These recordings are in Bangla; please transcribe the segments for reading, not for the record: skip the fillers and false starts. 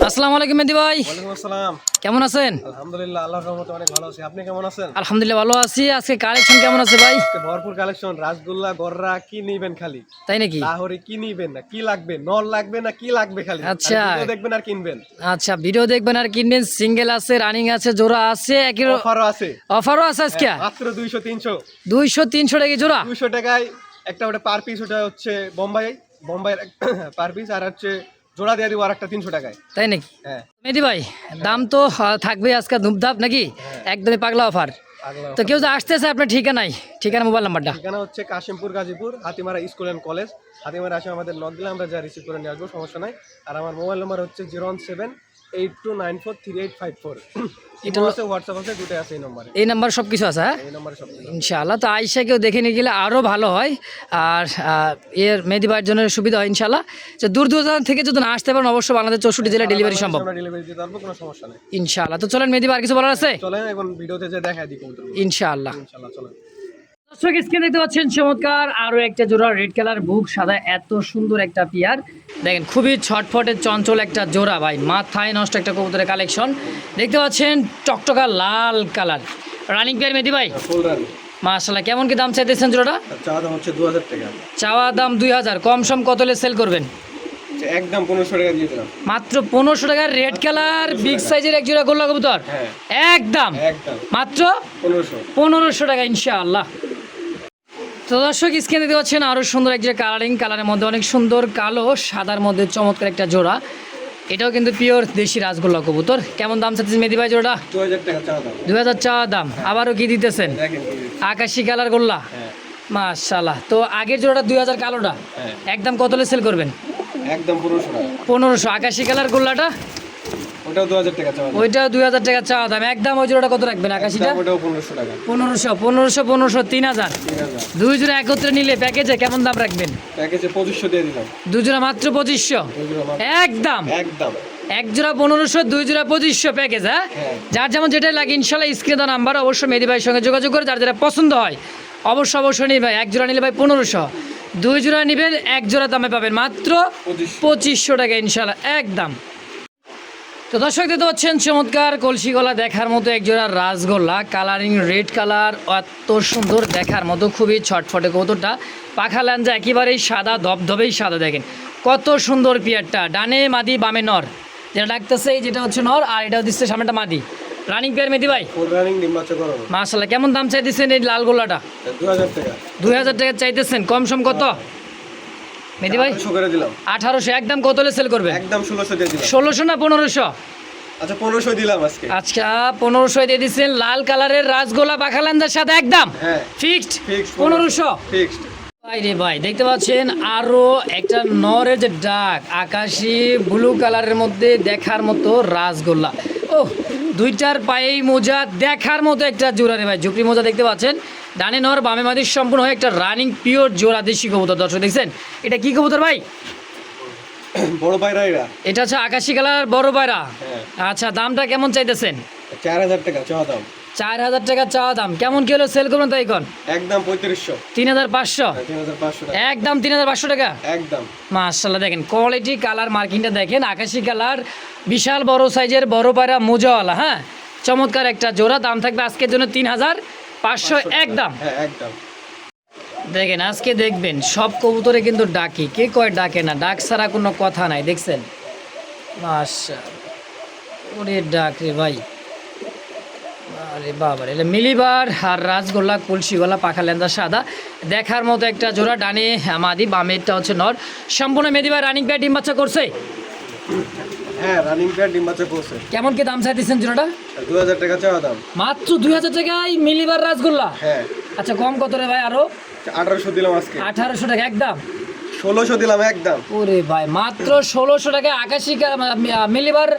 আসসালামু আলাইকুম মেহেদী ভাই। ওয়ালাইকুম আসসালাম। কেমন আছেন? আলহামদুলিল্লাহ, আল্লাহর রহমতে অনেক ভালো আছি। আপনি কেমন আছেন? আলহামদুলিল্লাহ ভালো আছি। আজকে কালেকশন কেমন আছে ভাই? আজকে ভরপুর কালেকশন, রাসগোল্লা, গররা, কি নিবেন খালি? তাই নাকি? লাহোরি কি নিবেন, না কি লাগবে, নল লাগবে না কি লাগবে খালি? আচ্ছা। আর ভিডিও দেখবেন আর কিনবেন। আচ্ছা, ভিডিও দেখবেন আর কিনবেন। সিঙ্গেল আছে, রানিং আছে, জোড়া আছে, একই অফারও আছে। অফারও আছে আজকে। মাত্র 200 300 200-300 টাকা জোড়া। 200 টাকায় একটা ওটা পার পিস, ওটা হচ্ছে বোম্বাইয়ের পার পিস, আর হচ্ছে জোড়া দিয়ে দিব আরেকটা 300 টাকায়। তাই নাকি? হ্যাঁ। মেহেদী ভাই, দাম তো থাকবে আজকে ধুপধাপ নাকি? একদমই পাগলা অফার। আগলা তো কেউ যে আসতেছে আপনার ঠিকানা মোবাইল নাম্বারটা। ঠিকানা হচ্ছে Kashimpur, Gazipur, Hatimara school and college. Hatimara আসে আমাদের নক দিলে আমরা যা রিসিভ করে নিয়ে আসবো, সমস্যা নাই। আর আমার মোবাইল নাম্বার হচ্ছে 01782943854। এটা হচ্ছে হোয়াটসঅ্যাপ আছে, দুটোই আছে এই নম্বরে। এই নাম্বার সব কিছু আছে, হ্যাঁ এই নম্বরে সব কিছু। ইনশাআল্লাহ। তো আইসা কেউ দেখে নিয়ে গেলে আরও ভালো হয়। আর এর মেহেদী ভাইয়ের জন্য সুবিধা হয় ইনশাআল্লাহ। যে দূর দূরান্ত থেকে যদি না আসতে পারেন, অবশ্যই বাংলাদেশ 64 জেলায় ডেলিভারি সম্ভব আমরা ডেলিভারি দিতে পারবো, কোনো সমস্যা নেই ইনশাআল্লাহ। তো চলেন মেহেদী ভাই, আর কিছু বলার আছে? চলেন এখন ভিডিওতে যে দেখায় দিই কবুতর। ইনশাআল্লাহ। ইনশাআল্লাহ চলেন। দর্শক, স্ক্রিনে দেখতে পাচ্ছেন চমৎকার আরও একটা জোড়া, রেড কালার বুক সাদা, এত সুন্দর একটা পেয়ার। দেখেন খুবই ছটফটে চঞ্চল একটা জোড়া ভাই, মাথায় নষ্ট একটা কবুতরের কালেকশন দেখতে পাচ্ছেন। টকটকা লাল কালার রানিং পেয়ার মেহেদী ভাই, ফুল রানি। মাশাআল্লাহ। কেমন কি দাম চাইতেছেন জোড়াটা? চাওয়া দাম হচ্ছে 2000 টাকা। চাওয়া দাম 2000, কম সম কত হলে সেল করবেন? একদম 1500 টাকা দিয়ে দিলাম। মাত্র 1500 টাকার রেড কালার বিগ সাইজের এক জোড়া গোল্লা কবুতর। হ্যাঁ। একদম মাত্র 1500 টাকা ইনশাআল্লাহ। তো দর্শক, স্ক্রিনে দেখতে পাচ্ছেন আরও সুন্দর এক জোড়া কালারের মধ্যে অনেক সুন্দর কালো সাদার মধ্যে চমৎকার একটা জোড়া। এটাও কিন্তু পিওর দেশি রাজগোল্লা কবুতর। কেমন দাম চাচ্ছেন মেহেদী ভাই জোড়া? 2000 টাকা চাওয়া দাম। 2000 চাওয়া দাম। আবারও কি দিতেছেন? দেখেন কি দিচ্ছে। আকাশি কালার গোল্লা। হ্যাঁ। মাশাআল্লাহ। তো আগের জোড়াটা 2000 কালোটা হ্যাঁ। একদম কত হলে সেল করবেন? একদম 1500 টাকা। 1500। আকাশি কালার গোল্লাটা ওটাও 2000 টাকা চাওয়া দাম। ওইটা 2000 টাকা চাওয়া দাম। একদম ওই জোড়াটা কত রাখবেন আকাশিটা? ওটাও 1500 টাকা। 1500 3000। 3000। দুই জোড়া একত্রে নিলে প্যাকেজে কেমন দাম রাখবেন? প্যাকেজে 2500 দিয়ে দিলাম। দুই জোড়া মাত্র 2500 একদম। একদম। এক জোড়া 1500, দুই জোড়া 2500 প্যাকেজ। হ্যাঁ, হ্যাঁ। যার যেমন যেটাই লাগে ইনশাল্লাহ স্ক্রিনে দেওয়া নাম্বার অবশ্যই মেহেদী ভাইয়ের সঙ্গে যোগাযোগ করে যার যেটা পছন্দ হয় অবশ্যই নিয়ে ভাই। এক জোড়া নিলে ভাই 1500, দুই জোড়া নেবেন এক জোড়া দামে পাবেন মাত্র 2500 টাকা ইনশাল্লাহ একদম। তো দর্শক দেখতে পাচ্ছেন চমৎকার কলসি গলা দেখার মতো এক জোড়া রাজগোল্লা, কালারিং রেড কালার, এত সুন্দর দেখার মতো, খুবই ছটফটে কবুতরটা। পাখা ল্যাঞ্জা একেবারেই সাদা, ধবধবেই সাদা। দেখেন কত সুন্দর পিয়ারটা, ডানে মাদি বামে নর, যেটা ডাকতেছে এই যেটা হচ্ছে নর, আর এটা দিচ্ছে সামনেটা মাদি। রানিং পেয়ার মেহেদী ভাই, ফুল রানিং ডিম্বাচা করো। মাশাআল্লাহ। কেমন দাম চাইতেছেন এই লাল গোল্লাটা? 2000 টাকা। 2000 টাকা চাইতেছেন, কম সম কত মেহেদী ভাই? 1800 করে দিলাম। 1800। একদম কত হলে সেল করবেন? একদম 1600 দিয়ে দিলাম। 1600 না 1500? আচ্ছা 1500 দিলাম আজকে। আচ্ছা 1500 দিয়ে দিচ্ছেন। লাল কালারের রাজগোলা পাখালান্দার সাথে একদম হ্যাঁ। Fixed fixed 1500। ফিক্সড। ভাই রে ভাই, দেখতে পাচ্ছেন আরো একটা নরের যে ডাক, আকাশি ব্লু কালারের মধ্যে দেখার মতো রাজগোল্লা। ও দুইটার পায়েই মোজা দেখার মতো একটা জোড়া রে ভাই, ঝুপড়ি মোজা দেখতে পাচ্ছেন। ডানে নর বামে মাদির সম্পূর্ণ হয়ে একটা রানিং পিওর জোড়া দেশি কবুতর। দর্শক দেখছেন এটা কি কবুতর ভাই? বড় পায়রা এরা। এটা হচ্ছে আকাশি কালার বড় পায়রা। হ্যাঁ। আচ্ছা, দামটা কেমন চাইতেছেন? 4000 টাকা চাওয়া দাম। 4000 টাকা চাওয়া দাম। কেমন কি হলো সেল করবেন তাই কোন? একদম 3500। 3500। 3500 টাকা। একদম 3500 টাকা। একদম। মাশাআল্লাহ। দেখেন কোয়ালিটি, কালার মার্কিংটা দেখেন, আকাশি কালার, বিশাল বড় সাইজের বড় পায়রা মোজাওয়ালা। হ্যাঁ, চমৎকার একটা জোড়া। দাম থাকবে আজকের জন্য 3500 একদম। হ্যাঁ একদম। দেখেন আজকে দেখবেন সব কবুতরে কিন্তু ডাকি, কে কয় ডাকে না, ডাক ছাড়া কোনো কথা নাই। দেখছেন মাশাআল্লাহ, ওরে ডাক রে ভাই। আরে বাবার, এটা মিলিবার আর রাজগোল্লা কলসি গলা পাখা লেন্দা সাদা দেখার মতো একটা জোড়া। ডানে মাদি বামেরটা হচ্ছে নর। সম্পূর্ণ মেহেদী ভাই রানিং প্যাড ডিম বাচ্চা করছে। হ্যাঁ রানিং প্যাড ডিম্বাচা করছে। কেমন কি দাম চাইতেছেন জোড়াটা? 2000 টাকা চাওয়া দাম। মাত্র 2000 টাকায় মিলিবার রাজগোল্লা। হ্যাঁ। আচ্ছা, কম কত রে ভাই? আরো 1800 দিলাম আজকে। 1800 টাকা একদম। 1600 দিলাম একদম। ওরে ভাই, মাত্র 1600 টাকায় আকাশি মিলিবার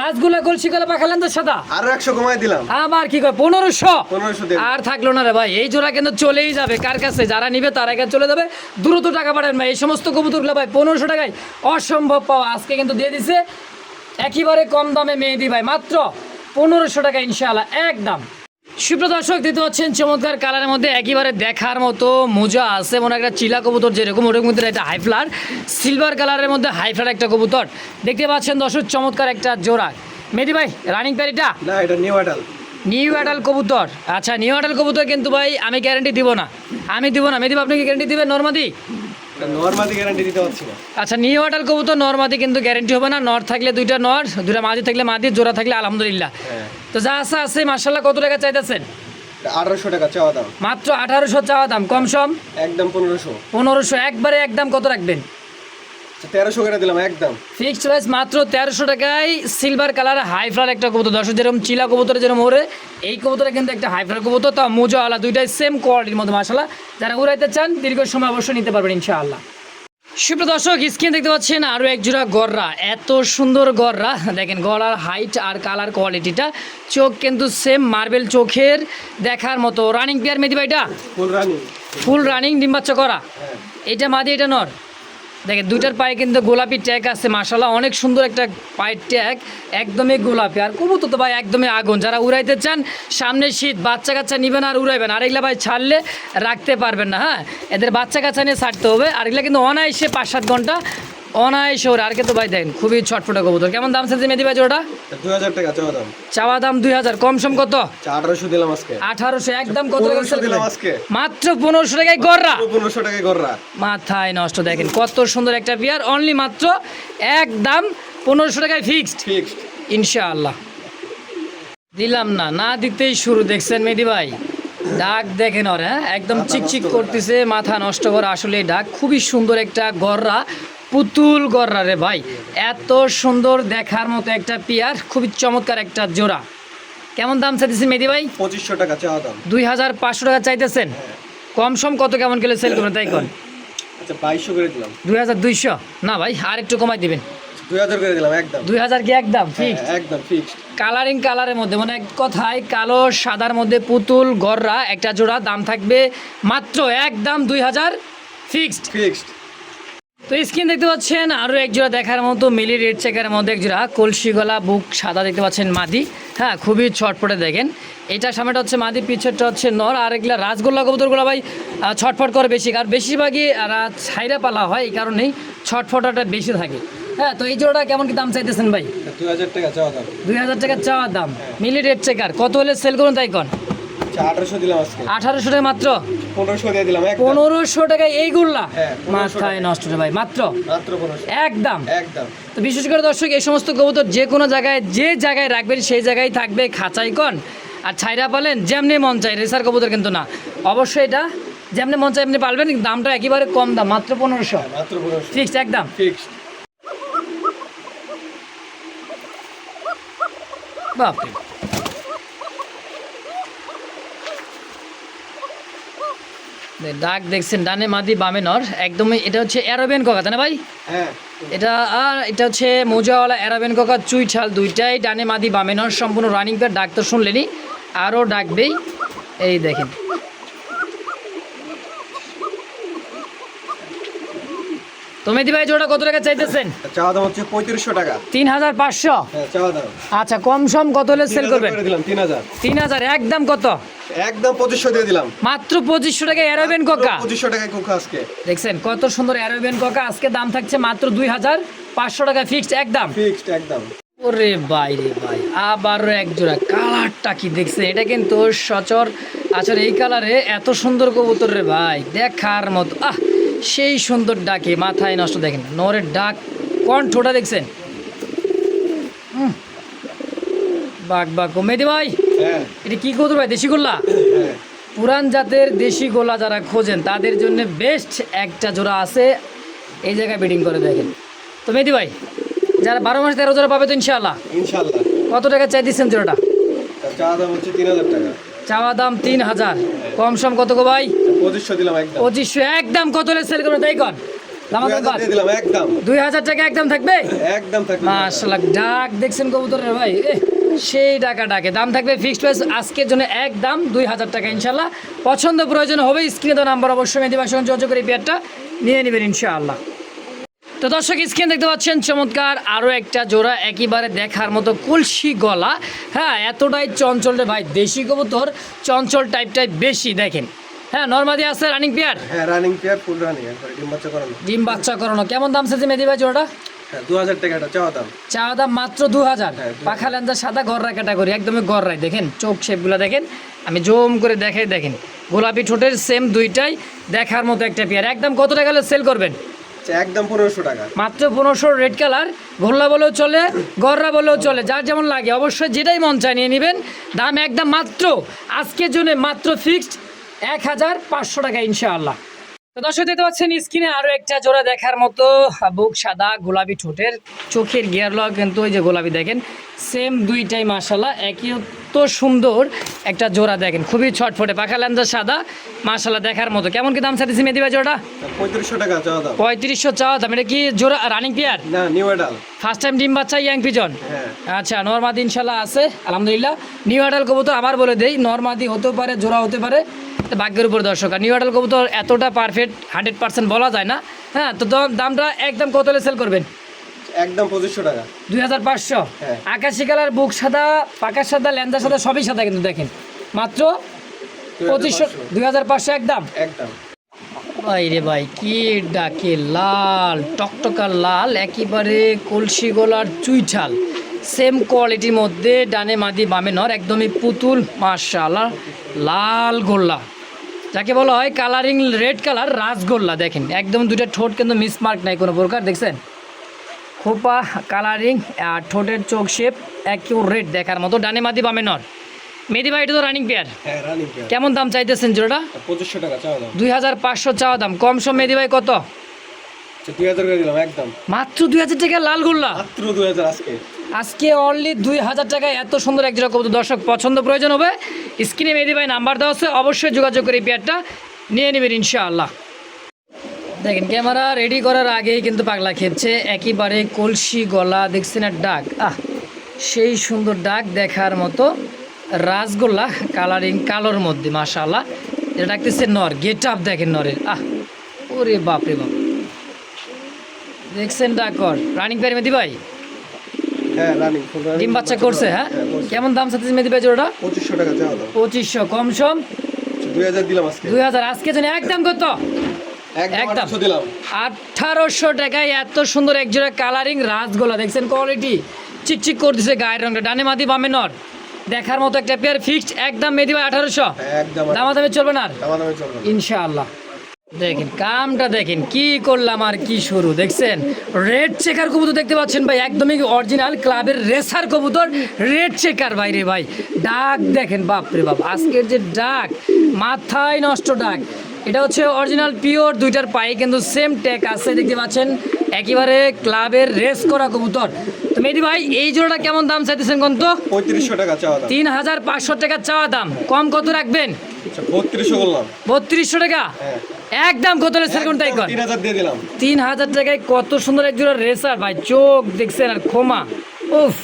রাজগোল্লা কলসি গলা পাখা লেন্দা সাদা। আরো 100 কমায় দিলাম। আবার কি কয় 1500? 1500 দিলাম। আর থাকলো না রে ভাই, এই জোড়া কিন্তু চলেই যাবে। কার কাছে যারা নিবে তার আগে চলে যাবে। দ্রুত টাকা পাঠান ভাই। এই সমস্ত কবুতরগুলো ভাই 1500 টাকায় অসম্ভব পাওয়া। আজকে কিন্তু দিয়ে দিছে একেবারে কম দামে মেহেদী ভাই, মাত্র 1500 টাকা ইনশাআল্লাহ একদম। সুপ্রিয় দর্শক দেখতে পাচ্ছেন চমৎকার কালারের মধ্যে একেবারে দেখার মতো মোজা আছে মনে একটা চিলা কবুতর যেরকম ওরকম মধ্যে একটা হাইফ্লার সিলভার কালারের মধ্যে হাইফ্লার একটা কবুতর দেখতে পাচ্ছেন দর্শক চমৎকার একটা জোড়া। মেহেদী ভাই রানিং প্যার এটা না, এটা নিউ অ্যাডাল। নিউ অ্যাডাল কবুতর, আচ্ছা নিউ অ্যাডাল কবুতর কিন্তু ভাই আমি গ্যারান্টি দিব না, মেহেদী ভাই আপনি কি গ্যারান্টি দিবেন নরমাদি? নরমাদি গ্যারান্টি দিতে পারছি না। আচ্ছা নিউ অ্যাডাল কবুতর নরমাদি কিন্তু গ্যারান্টি হবে না, নর থাকলে দুইটা নর, দুইটা মাদি থাকলে মাদি, জোড়া থাকলে আলহামদুলিল্লাহ। হ্যাঁ, তো যা আছে মার্শাল্লাহ কত টাকা চাইতেছেন? 1800 টাকা চাওয়া দাম। মাত্র 1800 চাওয়া দাম, কম সম একদম 1500। 1500 একবারে একদম কত রাখবেন? 1300 করে দিলাম একদম। ফিক্সড প্রাইস মাত্র 1300 টাকায় সিলভার কালার হাইফ্লার একটা কবুতর। দর্শক যেরকম চিলা কবুতরে যেরকম ওরে এই কবুতরে কিন্তু একটা হাইফ্লার কবুতর, তা মোজাওয়ালা দুইটাই সেম কোয়ালিটির মধ্যে মাশাআল্লাহ। যারা উড়াইতে চান দীর্ঘ সময় অবশ্যই নিতে পারবেন ইনশাআল্লাহ। সুপ্রিয় দর্শক স্ক্রিন দেখতে পাচ্ছেন আরও এক জোড়া গররা, এত সুন্দর গররা দেখেন, গলার হাইট আর কালার কোয়ালিটিটা, চোখ কিন্তু সেম মার্বেল চোখের দেখার মতো। রানিং পেয়ার মেহেদী ভাইটা ফুল রানিং ডিম বাচ্চা করা, এটা মাদি এটা নর। দেখেন দুইটার পায়ে কিন্তু গোলাপি ট্যাগ আছে মাশাআল্লাহ, অনেক সুন্দর একটা পায়ের ট্যাগ, একদমই গোলাপি। আর কবুতর তো ভাই একদমই আগুন, যারা উড়াইতে চান সামনে শীত বাচ্চা কাচ্চা নিবেন আর উড়াইবেন, আর এগুলা ভাই ছাড়লে রাখতে পারবেন না। হ্যাঁ, এদের বাচ্চা কাচ্চা নিয়ে ছাড়তে হবে, আর এগুলা কিন্তু অনায়াসে 5-7 ঘন্টা অনায়াসে ওর। আর কিন্তু ভাই দেখেন খুবই ছটফটা কবুতর। কেমন দাম চাইছে মেহেদী ভাই জোড়াটা? 2000 টাকা চাওয়া দাম। চাওয়া দাম 2000, কম সম কত? 1800 দিলাম আজকে। 1800 একদম কত টাকা 1500 দিলাম আজকে। মাত্র 1500 টাকায় গররা, 1500 টাকায় গররা। মাথায় নষ্ট। দেখেন কত সুন্দর একটা পেয়ার, অনলি মাত্র একদম 1500 টাকায় ফিক্সড ইনশাআল্লাহ। দিলাম না, না দিতেই শুরু। দেখছেন মেহেদী ভাই ডাক দেখেন ওর, হ্যাঁ একদম চিকচিক করতেছে, মাথা নষ্ট করা। আসলে ডাক খুবই সুন্দর একটা গররা, পুতুল গররা রে ভাই, এত সুন্দর দেখার মতো একটা পেয়ার, খুবই চমৎকার একটা জোড়া। কেমন দাম চাইতেছেন মেহেদী ভাই? 2500 টাকা চাওয়া দাম। 2500 টাকা চাইতেছেন, কম সম কত কেমন গেলে সেল করবেন তাই কোন? আচ্ছা 2200 করে দিলাম। 2200 না ভাই, আর একটু কমাই দিবেন। 2000 করে দিলাম একদম। 2000 কি একদম ফিক্স? একদম ফিক্সড। কালারিং কালারের মধ্যে মানে এক কথায় কালো সাদার মধ্যে পুতুল গররা একটা জোড়া, দাম থাকবে মাত্র একদম 2000 ফিক্সড। তো স্ক্রিন দেখতে পাচ্ছেন আরও এক জোড়া দেখার মতো মিলি রেড চেকারের মধ্যে এক জোড়া, কলসি গলা বুক সাদা দেখতে পাচ্ছেন মাদি, হ্যাঁ খুবই ছটফটে। দেখেন এটা সামনেটা হচ্ছে মাদি, পিছেরটা হচ্ছে নর। আর এগুলা রাজগোল্লা কবুতরগুলো ভাই ছটফট করে বেশি, আর বেশিরভাগই ছাইরা পালা হয়, এই কারণেই ছটফটাটা বেশি থাকে। হ্যাঁ, তো এই জোড়াটা কেমন কি দাম চাইতেছেন ভাই? 2000 টাকা চাওয়া দাম। 2000 টাকা চাওয়া দাম, মিলি রেড চেকার। কত হলে সেল করুন তাই কন? 1800 দিলাম আজকে। 1800 টাকা মাত্র? 1500 দিয়ে দিলাম একদম। 1500 টাকায় এইগুলা? হ্যাঁ, 1500 মাথায় নষ্ট রে ভাই, মাত্র 1500 একদম। একদম। তো বিশেষ করে দর্শক এই সমস্ত কবুতর যে কোনো জায়গায় যে জায়গায় রাখবেন সেই জায়গায় থাকবে, খাঁচাই কন আর ছাইরা পালেন যেমনি মন চাই, রেসার কবুতর কিন্তু না। অবশ্যই এটা যেমনি মন চাই এমনি পালবেন, দামটা একেবারে কম দাম, মাত্র 1500 মাত্র 1500 ফিক্সড একদম। ফিক্সড। বাপরে, ডাক দেখছেন, ডানে মাদি বামে নর, একদমই। এটা হচ্ছে অ্যারাবিয়ান কোকা তাই না ভাই? হ্যাঁ, এটা আর এটা হচ্ছে মোজাওয়ালা অ্যারাবিয়ান কোকা, চুই ছাল দুইটাই, ডানে মাদি বামে নর, সম্পূর্ণ রানিং পেয়ার। ডাক তো শুনলেনি, আরও ডাকবেই। এই দেখেন তো মেহেদী ভাই জোড়া কত টাকা চাইতেছেন? চাওয়া দাম হচ্ছে 3500 টাকা। 3500? হ্যাঁ, চাওয়া দাম। আচ্ছা, কম সম কত হলে সেল 3000 করবেন? করে দিলাম। 3000 3000 একদম কত? একদম 2500 দিয়ে দিলাম। মাত্র 2500 টাকা অ্যারাবিয়ান কোকা। 2500 টাকায় কোকা আজকে। দেখছেন কত সুন্দর অ্যারাবিয়ান কোকা, আজকে দাম থাকছে মাত্র 2500 টাকা ফিক্সড একদম। ফিক্সড একদম। ওরে ভাই রে ভাই, আবারও এক জোড়া। কালারটা কি দেখছেন? এটা কিন্তু সচরাচর এই কালারে এত সুন্দর কবুতর রে ভাই, দেখার মতো। সেই সুন্দর ডাকে, মাথায় নষ্ট। দেখেন নরের ডাক, কণ্ঠটা দেখছেন, বাঘ বাঘ। মেহেদী ভাই হ্যাঁ, এটা কি কবুতর ভাই? দেশি গোল্লা? হ্যাঁ। পুরান জাতের দেশি গোলা যারা খোঁজেন তাদের জন্য বেস্ট একটা জোড়া আছে, এই জায়গায় ব্রিডিং করে। দেখেন তো মেহেদী ভাই, যারা 12 মাস 13 জোড়া পাবে তো ইনশাআল্লাহ। ইনশাআল্লাহ। কত টাকা চাই দিচ্ছেন জোড়াটা? চাওয়া দাম হচ্ছে 3000 টাকা। চাওয়া দাম 3000, কম সম কত গো ভাই? 2500 দিলাম একদম। 2500 একদম। কত হলে সেল করবেন তাই কর? 2000 দিয়ে দিলাম একদম। 2000 টাকা একদম থাকবে? একদম থাকবে। মাশাআল্লাহ, ডাক দেখছেন কবুতরের ভাই, সেই ডাকা ডাকে। দাম থাকবে ফিক্সড প্রাইস আজকের জন্য একদম 2000 টাকা ইনশাআল্লাহ। পছন্দ প্রয়োজন হবে স্ক্রিনে দেওয়া নাম্বার অবশ্যই মেহেদী ভাইয়ের সঙ্গে যোগাযোগ করে এই পেয়ারটা নিয়ে নেবেন ইনশাআল্লাহ। তো দর্শক স্ক্রিন দেখতে পাচ্ছেন চমৎকার আরও একটা জোড়া একেবারে দেখার মতো কলসি গলা। হ্যাঁ, এতটাই চঞ্চল রে ভাই, দেশি কবুতর চঞ্চল টাইপটাই বেশি দেখেন। হ্যাঁ, নর্মাদি আছে রানিং পেয়ার। হ্যাঁ, রানিং পেয়ার, ফুল রানিং, একবার ডিম বাচ্চা করানো। ডিম বাচ্চা করানো। কেমন দাম চাইছে মেহেদি ভাই জোড়াটা? হ্যাঁ, 2000 টাকা এটা চাওয়া দাম। চাওয়া দাম মাত্র 2000। হ্যাঁ, পাখা লেন্দা সাদা গররা ক্যাটাগরি, একদমই গররাই। দেখেন চোখ শেপগুলো দেখেন, আমি জুম করে দেখাই। দেখেন গোলাপি ঠোঁটের সেম দুইটাই দেখার মতো একটা পেয়ার। একদম কত টাকা সেল করবেন? একদম 1500 টাকা। মাত্র 1500। রেড কালার, গোল্লা বলেও চলে, গররা বলেও চলে, যার যেমন লাগে অবশ্যই যেটাই মন চায় নিয়ে নেবেন। দাম একদম মাত্র আজকের জন্য মাত্র ফিক্সড 1500 টাকা ইনশাআল্লাহ। তো দর্শক দেখতে পাচ্ছেন স্ক্রিনে আরও একটা জোড়া দেখার মতো, বুক সাদা গোলাপি ঠোঁটের, চোখের গিয়ারলক কিন্তু ওই যে গোলাপি দেখেন, সেম দুইটাই মাশাল্লাহ একই তো সুন্দর একটা জোড়া। দেখেন খুবই ছটফটে, পাখা লেন্দা সাদা, মাশাল্লাহ দেখার মতো। কেমন কি দাম চাইতেছি মেহেদি ভাই জোড়া? 3500 টাকা চাওয়া দাম। 3500 চাওয়া দাম। এটা কি জোড়া রানিং পেয়ার? না, নিউ অ্যাডাল। ফার্স্ট টাইম ডিম বাচ্চা, ইয়াং পিজন। হ্যাঁ। আচ্ছা, নরমাদি ইনশাল্লাহ আছে আলহামদুলিল্লাহ। নিউ অ্যাডাল কবুতর আবার বলে দেই, নরমাদি হতেও পারে, জোড়া হতে পারে, ভাগ্যের উপর দর্শক। আর নিউ অ্যাডাল কবুতর এতটা পারফেক্ট 100% বলা যায় না। হ্যাঁ, তো দামটা একদম কত সেল করবেন? একদম 2500 টাকা। 2500। হ্যাঁ। আকাশি কালার, বুক সাদা, পাকা সাদা, লেন্দা সাদা, সবই সাদা কিন্তু দেখেন। মাত্র 2500, 2500 একদম। একদম। ভাই রে ভাই, কি ডাকে, লাল টকটকার লাল, একেবারে কলসি গলার চুইঠাল, সেম কোয়ালিটির মধ্যে, ডানে মাদি বামে নর, একদমই পুতুল মাশাআল্লাহ। লাল গোল্লা যাকে বলা হয়, কালারিং রেড কালার রাজগোল্লা। দেখেন একদম দুইটা ঠোঁট কিন্তু মিসমার্ক নাই কোনো প্রকার, দেখছেন খোপা কালারিং, আর ঠোঁটের চোখ শেপ একই রেড দেখার মতো, ডানে মাদি বামে নর। মেহেদি ভাই এটা তো রানিং পেয়ার। হ্যাঁ, রানিং পেয়ার। কেমন দাম চাইতেছেন জোড়াটা? 2500 টাকা চাওয়া দাম। 2500 চাওয়া দাম। কম সম মেহেদি ভাই কত? 2000 করে দিলাম একদম। মাত্র 2000 টাকা লাল গোল্লা। মাত্র 2000 আজকে। আজকে অনলি 2000 টাকায় এত সুন্দর এক জোড়া কবুতর। দর্শক পছন্দ প্রয়োজন হবে, স্ক্রিনে মেহেদি ভাই নাম্বার দেওয়া আছে, অবশ্যই যোগাযোগ করে এই পেয়ারটা নিয়ে নেবেন ইনশাআল্লাহ। দেখেন ক্যামেরা রেডি করার আগেই কিন্তু পাগলা খেপছে, একেবারে কলসি গলা, দেখছেন আর ডাক, সেই সুন্দর ডাক দেখার মতো রাসগোল্লা, কালারিং কালোর মধ্যে মাশাআল্লাহ। এটা ডাকতেছে নর, গেট আপ দেখেন নরের, ওরে বাপ রে বাপ, দেখছেন ডাকর। রানিং পেয়ার মেহেদি ভাই? হ্যাঁ, রানিং, ফুল রানিং। ডিম বাচ্চা করছে। হ্যাঁ, কেমন দাম চাচ্ছেন মেহেদি ভাই জোড়াটা? 2500 টাকা চাওয়া দাম। 2500। কম সম 2000 দিলাম আজকে। 2000 আজকে জন্য একদম কত? একদম 800 দিলাম। 1800 টাকায় এত সুন্দর এক জোড়া কালারিং রাজগোলা, দেখছেন কোয়ালিটি চিকচিক করতেছে, গায়ের রংটা, ডানে মাদি বামে নর, দেখার মতো একটা পেয়ার। ফিক্সড একদম মেহেদি ভাই 1800। হ্যাঁ, একদম। দামাদামি চলবে না আর দামাদামি চলবে না ইনশাআল্লাহ। দেখেন কামটা দেখেন, কি করলাম আর কি শুরু। দেখছেন রেড চেকার কবুতর দেখতে পাচ্ছেন ভাই, একদমই অরিজিনাল ক্লাবের রেসার কবুতর, রেড চেকার ভাই রে ভাই। ডাক দেখেন বাপ রে বাপ, আজকের যে ডাক, মাথায় নষ্ট ডাক। এটা হচ্ছে অরিজিনাল পিওর, দুইটার পায়ে কিন্তু সেম ট্যাগ আছে, দেখতে পাচ্ছেন একেবারে ক্লাবের রেস করা কবুতর। তো মেহেদি ভাই এই জোড়াটা কেমন দাম চাইতেছেন কোন? তো 3500 টাকা চাওয়া দাম। 3500 টাকা চাওয়া দাম। কম কত রাখবেন? 3200 বললাম। 3200 টাকা হ্যাঁ, একদম। কত রেসার কোন তাই কর? 3000 দিয়ে দিলাম। 3000 টাকায় কত সুন্দর এক জোড়া রেসার ভাই, চোখ দেখছেন আর খোমা, উফ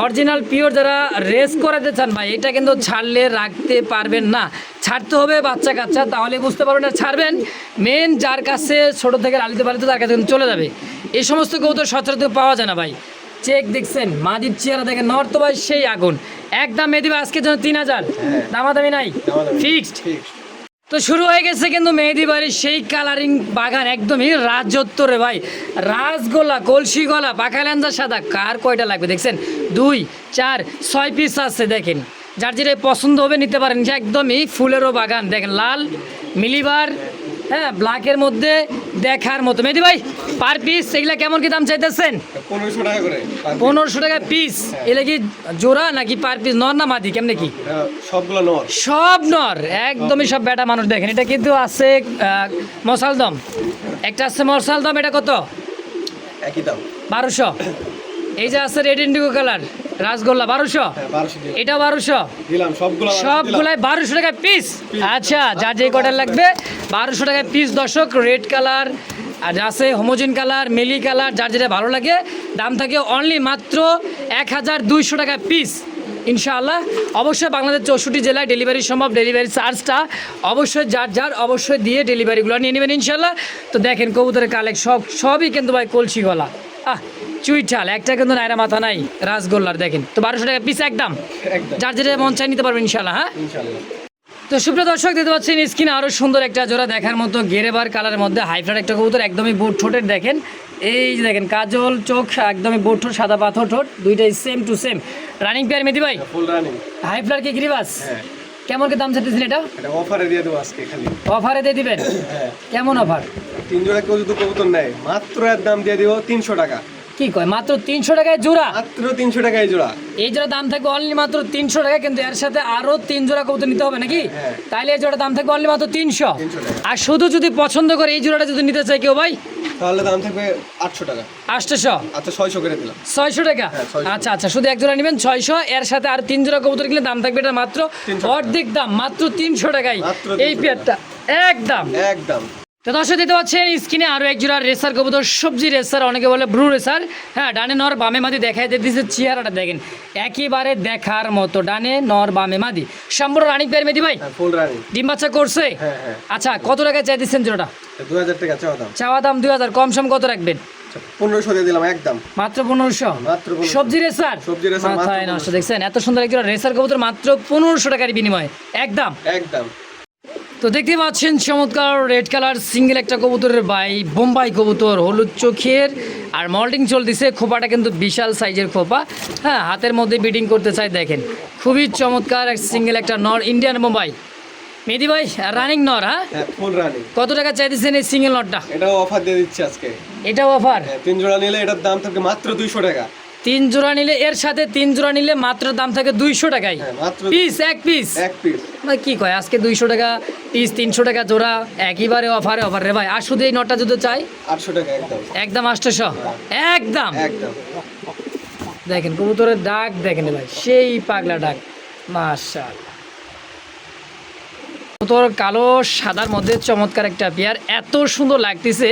অরিজিনাল পিওর। যারা রেস করাতে চান ভাই, এটা কিন্তু ছাড়লে রাখতে পারবেন না, ছাড়তে হবে বাচ্চা কাচ্চা, তাহলে বুঝতে পারবেন না ছাড়বেন। মেন যার কাছে ছোট থেকে লালিতে পালিত, তার কাছে কিন্তু চলে যাবে। এই সমস্ত কবুতর সচরাচর পাওয়া যায় না ভাই। চেক দেখছেন, মাদির চেহারা দেখেন, নর তো ভাই সেই আগুন। একদম মেহেদি ভাই আজকের জন্য 3000। দামাদামি নাই, ফিক্সড। তো শুরু হয়ে গেছে কিন্তু মেহেদি বাড়ির সেই কালারিং বাগান, একদমই রাজত্ব রে ভাই। রাজগোলা, কলসি গলা, পাকা লেঞ্জা সাদা, কার কয়টা লাগবে দেখছেন? 2, 4, 6 পিস আছে। দেখেন যার যেটা পছন্দ হবে নিতে পারেন। একদমই ফুলেরও বাগান, দেখেন লাল মিলিবার, হ্যাঁ ব্ল্যাকের মধ্যে দেখার মতো। মেহেদি ভাই পার পিস এগুলা কেমন কি দাম চাইতেছেন? 1500 টাকা করে। 1500 টাকা পিস। এগুলা কি জোড়া নাকি পার পিস? নর না মাদি কেমনে কি? সবগুলো নর। সব নর, একদমই সব বেটা মানুষ। দেখেন এটা কিন্তু আছে মশালদম, একটা আছে মশালদম, এটা কত? একই দাম, 1200। এই যে আছে রেড ইন্ডিগো কালার রাসগোল্লা, 1200। হ্যাঁ, 1200 দিলাম। এটা 1200 দিলাম সবগুলো। সবগুলাই 1200 টাকা পিস। আচ্ছা, যার যে কটার লাগবে 1200 টাকা পিস। দর্শক রেড কালার আর আছে হোমোজেন কালার, মেলি কালার, যার যেটা ভালো লাগে। দাম থাকে অনলি মাত্র 1200 টাকা পিস। ইনশাআল্লাহ। অবশ্যই বাংলাদেশ 64 জেলায় ডেলিভারি সম্ভব, ডেলিভারি চার্জটা অবশ্যই যার অবশ্যই দিয়ে ডেলিভারিগুলো নিয়ে নেবেন ইনশাআল্লাহ। তো দেখেন কবুতরের কালেক্ট সবই কিন্তু ভাই কলসি গলা, চুইঠাল, একটা কিন্তু নাইরা মাথা নাই রাসগোল্লার দেখেন। তো 1200 টাকা পিস একদম, একদম যার যেটা মন চাই নিতে পারবেন ইনশাআল্লাহ। হ্যাঁ, ইনশাআল্লাহ। তো সুপ্রিয় দর্শক দেখতে পাচ্ছেন স্ক্রিনে আরও সুন্দর একটা জোড়া দেখার মতো গেরেবার কালারের মধ্যে হাইফ্লার একটা কবুতর, একদমই বোট ঠোঁটের দেখেন, এই যে দেখেন কাজল চোখ, একদমই বোট ঠোঁট, সাদা পাথর ঠোঁট, দুইটাই same to same running pair মেদি ভাই। ফুল রানিং হাইফ্লার কি গিরিবাস, হ্যাঁ। কেমন কি দাম চাইতেছেন এটা? এটা অফারে দিয়ে দেবো আজকে খালি। অফারে দিয়ে দিবেন? হ্যাঁ। কেমন অফার? 3 জোড়া কেউ যদি কবুতর নেয় মাত্র এর দাম দিয়ে দিব 300 টাকা। কি কয়, মাত্র 300 টাকায় জোড়া? মাত্র 300 টাকা এই জোড়া। এই জোড়া দাম থাকবে অনলি মাত্র 300 টাকা, কিন্তু এর সাথে আরো 3 জোড়া কবুতর নিতে হবে নাকি? হ্যাঁ। তাইলে এই জোড়া দাম থাকবে অনলি মাত্র 300। 300 টাকা। আর শুধু যদি পছন্দ করে এই জোড়াটা যদি নিতে চাই কেউ ভাই, তাহলে দাম থাকবে 800 টাকা। 800, আচ্ছা 600 করে দিলাম। 600 টাকা। হ্যাঁ, 600। আচ্ছা আচ্ছা, শুধু এক জোড়া নেবেন 600, এর সাথে আর 3 জোড়া কবুতর কিনলে দাম থাকবে এটা মাত্র 300 টাকা। অর্ধেক দাম, মাত্র 300 টাকায় মাত্র এই 300 পেয়ারটা একদম। একদম। তো দর্শক দিতে পাচ্ছেন স্ক্রিনে আরও এক জোড়া রেসার কবুতর, সবজি রেসার, অনেকে বলে ব্লু রেসার। হ্যাঁ, ডানে নর বামে মাদি দেখাই দিতেছে, চেহারাটা দেখেন একেবারে দেখার মতো, ডানে নর বামে মাদি, সম্পূর্ণ রানিং পেয়ার মেদি ভাই। হ্যাঁ, ফুল রানিং। ডিম বাচ্চা করছে? হ্যাঁ হ্যাঁ। আচ্ছা, কত টাকা চাই দিচ্ছেন জোড়াটা? 2000 টাকা চাওয়া দাম। চাওয়া দাম 2000, কম সম কত রাখবেন? আচ্ছা, 1500 দিয়ে দিলাম একদম। মাত্র 1500? মাত্র 1500। সবজি রেসার? সবজি রেসার মাত্র মাথায় নষ্ট, 1500। দেখছেন এত সুন্দর একজন রেসার কবুতর মাত্র 1500 টাকার বিনিময়ে একদম। একদম। তো দেখতে পাচ্ছেন চমৎকার রেড কালার সিঙ্গেল একটা কবুতরের ভাই, বোম্বাই কবুতর, হলুদ চোখের, আর মল্টিং চলতেছে, খোপাটা কিন্তু বিশাল সাইজের খোপা। হ্যাঁ, হাতের মধ্যে বিডিং করতে চাই দেখেন, খুবই চমৎকার সিঙ্গেল একটা নর, ইন্ডিয়ান বোম্বাই মেদি ভাই, রানিং নর। হ্যাঁ, হ্যাঁ, ফুল রানিং। কত টাকা চাইতেছেন এই সিঙ্গেল নরটা? এটাও অফার দিয়ে দিচ্ছি আজকে। এটাও অফার? হ্যাঁ, 3 জোড়া নিলে এটার দাম থাকবে মাত্র 200 টাকা। 3 জোড়া নিলে, এর সাথে 3 জোড়া নিলে মাত্র দাম থাকে 200 টাকায় হ্যাঁ, মাত্র পিস, এক পিস। এক পিস। মানে কি কয়, আজকে 200 টাকা পিস, 300 টাকা জোড়া, একেবারে অফারে অফার রে ভাই। আর শুধু এই নটটা যদি চাই 800 টাকা একদম। একদম 800 একদম। একদম। দেখেন কবুতরের ডাক দেখেন ভাই, সেই পাগলা ডাক, মাশাআল্লাহ। কবুতর কালো সাদার মধ্যে চমৎকার একটা পেয়ার, এত সুন্দর লাগতেছে,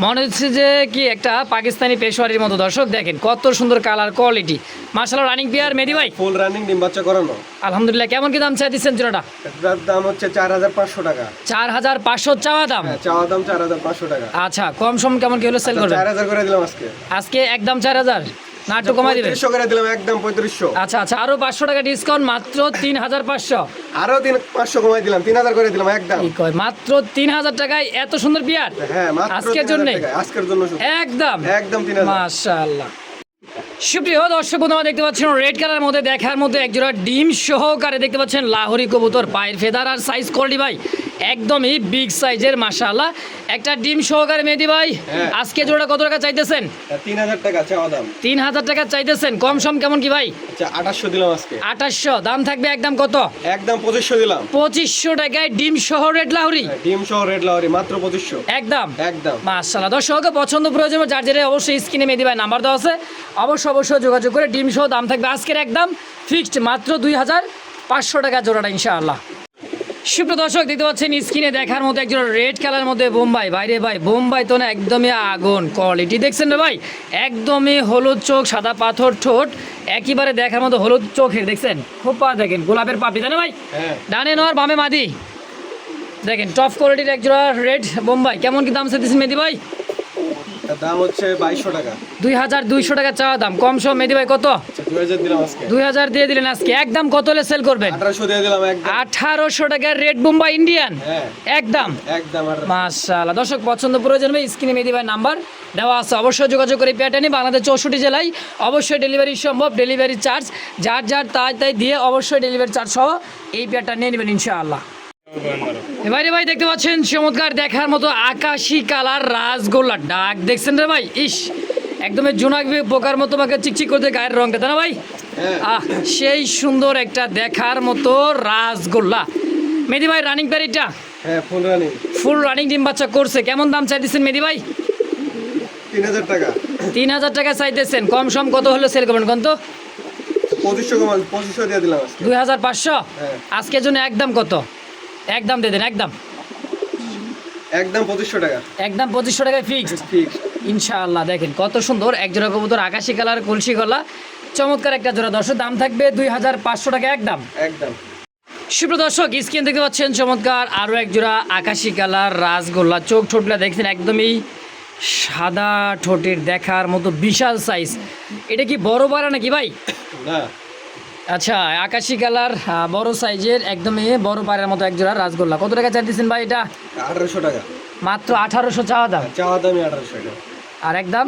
মনে হচ্ছে যে কি একটা পাকিস্তানি পেশোয়ারির মতো। দর্শক দেখেন কত সুন্দর কালার, কোয়ালিটি, মাশাআল্লাহ। রানিং পেয়ার মেদি ভাই, ফুল রানিং, ডিম বাচ্চা করানো। আলহামদুলিল্লাহ। কেমন কি দাম চাই দিচ্ছেন জোড়াটা? এটার দাম হচ্ছে 4500 টাকা। 4500 চাওয়া দাম? হ্যাঁ, চাওয়া দাম 4500 টাকা। আচ্ছা, কম সম কেমন কি হলে সেল করবেন? 4000 করে দিলাম আজকে। আজকে একদম 4000, না একটু কমাই দিবেন? 3500 করে দিলাম একদম 3500। আচ্ছা আচ্ছা, আরো 500 টাকা ডিসকাউন্ট, মাত্র 3500। আরো 500 কমাই দিলাম, 3000 করে দিলাম একদম। কি কয়, মাত্র 3000 টাকায় এত সুন্দর বিয়ার? হ্যাঁ, মাত্র আজকের 3000 জন্যে? টাকা, আজকের জন্য শুধু। একদম একদম 3000। মাশাআল্লাহ। সুপ্রিয় দর্শক বন্ধুরা দেখতে পাচ্ছেন রেড কালার মধ্যে দেখার মধ্যে একজোড়া ডিম সহকারে দেখতে পাচ্ছেন লাহোরি কবুতর, পায়ের ফেদার আর সাইজ কোয়ালিটি ভাই একদমই বিগ সাইজের, মাশাআল্লাহ। একটা ডিম সহকারে মেহেদি ভাই, হ্যাঁ। আজকে জোড়া কত টাকা চাইতেছেন? 3000 টাকা চাওয়া দাম। 3000 টাকা চাইতেছেন, কম সম কেমন কি ভাই? আচ্ছা 2800 দিলাম আজকে। 2800 দাম থাকবে, একদম কত? একদম 2500 দিলাম। 2500 টাকায় ডিম সহ রেড লাহোরি হ্যাঁ, ডিম সহ রেড লাহোরি মাত্র 2500। একদম একদম। মাশাআল্লাহ। দর্শক পছন্দ প্রয়োজন যার যেটা অবশ্যই স্ক্রিনে মেহেদি ভাই নাম্বার দেওয়া আছে, অবশ্যই যোগাযোগ করে ডিম সহ দাম থাকবে আজকের একদম ফিক্সড মাত্র 2500 টাকা জোড়াটা ইনশাআল্লাহ। সুপ্রিয় দর্শক দেখতে পাচ্ছেন স্ক্রিনে দেখার মতো একজন রেড কালার মধ্যে বোম্বাই, বাইরে ভাই বোম্বাই তো না একদমই আগুন কোয়ালিটি, দেখছেন না ভাই, একদমই হলুদ চোখ, সাদা পাথর ঠোঁট, একেবারে দেখার মতো হলুদ চোখের, দেখছেন খোপা দেখেন, গোলাপের পাপড়ি, তাই না ভাই? হ্যাঁ। ডানে নর বামে মাদি, দেখেন টপ কোয়ালিটির একজোড়া রেড বোম্বাই। কেমন কি দাম চাইতেছেন মেহেদি ভাই? এটার দাম হচ্ছে 2200 টাকা। 2200 টাকা চাওয়া দাম, কম সম মেহেদি ভাই কত? আচ্ছা 2000 দিলাম আজকে। 2000 দিয়ে দিলেন আজকে, একদম কত হলে সেল করবেন? 1800 দিয়ে দিলাম একদম। 1800 টাকার রেড বোম্বাই ইন্ডিয়ান হ্যাঁ, একদম। একদম। আর মাশাআল্লাহ। দর্শক পছন্দ প্রয়োজন ভাই স্ক্রিনে মেহেদি ভাই নাম্বার দেওয়া আছে, অবশ্যই যোগাযোগ করে পেয়ারটা নিয়ে। বাংলাদেশ 64 জেলায় অবশ্যই ডেলিভারি সম্ভব, ডেলিভারি চার্জ যার তাই দিয়ে অবশ্যই ডেলিভারি চার্জ সহ এই পেয়ারটা নিয়ে নেবেন ইনশাআল্লাহ। এবারে ভাই দেখতে পাচ্ছেন চমৎকার দেখার মতো আকাশি কালার রাসগোল্লা, ডাক দেখছেন রে ভাই, ইস একদমই জোনাক পোকার মতো আমাকে চিকচিক করতে গায়ের রংটা, তাই না ভাই? হ্যাঁ। সেই সুন্দর একটা দেখার মতো রাসগোল্লা মেহেদি ভাই, রানিং পেয়ার এটা? হ্যাঁ, ফুল রানিং। ফুল রানিং, ডিম বাচ্চা করছে। কেমন দাম চাইতেছেন মেহেদি ভাই? 3000 টাকা। 3000 টাকা চাইতেছেন, কম সম কত হলে সেল করবেন কোন তো? 2500 কমাল, 2500 দিয়ে দিলাম আজকে। 2500 হ্যাঁ। আজকের জন্য একদম কত? একদম দিয়ে দেন, একদম একদম 2500 টাকা। একদম 2500 টাকায় ফিক্সড ঠিক। ইনশাআল্লাহ। দেখেন কত সুন্দর একজোড়া কবুতর, আকাশি কালার, কলসি গলা, চমৎকার একটা জোড়া দর্শক, দাম থাকবে 2500 টাকা একদম। একদম। সুপ্রিয় দর্শক, স্ক্রিন দেখতে পাচ্ছেন চমৎকার আরও এক জোড়া আকাশি কালার রাসগোল্লা। চোখ ঠোঁটগুলা দেখছেন একদমই সাদা ঠোঁটের, দেখার মতো বিশাল সাইজ। এটা কি বড় বাড়া নাকি ভাই? না, আচ্ছা, আকাশি কালার বড় সাইজের একদমই বড় পাড়ার মতো এক জোড়া রাসগোল্লা। কত টাকা চাইতেছেন ভাই এটা? 1800 টাকা। মাত্র 1800 চাওয়া দাম, চাওয়া দামই 1800 টাকা। আর একদম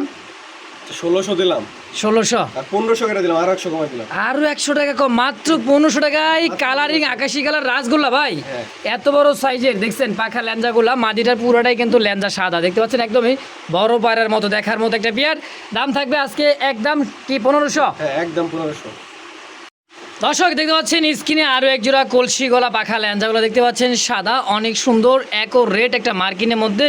1600 দিলাম, 1600, আর 1500 করে দিলাম, আর 100 কমাই দিলাম। আরো 100 টাকা কম, মাত্র 1500 টাকায় কালারিং আকাশি কালার রাসগোল্লা ভাই। হ্যাঁ। এত বড় সাইজের দেখছেন পাখা ল্যাঞ্জাগুলা, মাদিটার পুরোটাই কিন্তু ল্যাঞ্জা সাদা, দেখতে পাচ্ছেন একদমই বড় পায়রার মতো দেখার মতো একটা পেয়ার। দাম থাকবে আজকে একদম কি 1500? হ্যাঁ, একদম 1500। দর্শক দেখতে পাচ্ছেন স্ক্রিনে আরও এক জোড়া কলসি গলা পাখা ল্যাঞ্জাগুলো দেখতে পাচ্ছেন সাদা, অনেক সুন্দর একো রেড একটা মার্কিনের মধ্যে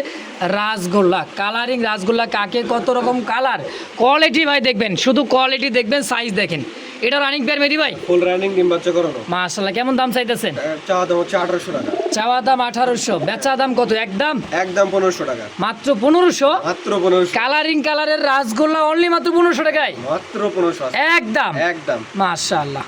রাসগোল্লা। কালারিং রাসগোল্লা কাকে কত রকম কালার, কোয়ালিটি ভাই দেখবেন, শুধু কোয়ালিটি দেখবেন, সাইজ দেখেন। এটা রানিং পেয়ার মেদি ভাই, ফুল রানিং ডিম বাচ্চা করানো। মাশাআল্লাহ। কেমন দাম চাইতেছেন? চাওয়া দাম হচ্ছে 1800 টাকা। চাওয়া দাম 1800, বেচা দাম কত? একদম একদম 1500 টাকা। মাত্র 1500। মাত্র 1500। কালারিং কালারের রাসগোল্লা অনলি মাত্র 1500 টাকায়, মাত্র 1500। একদম একদম। মাশাআল্লাহ।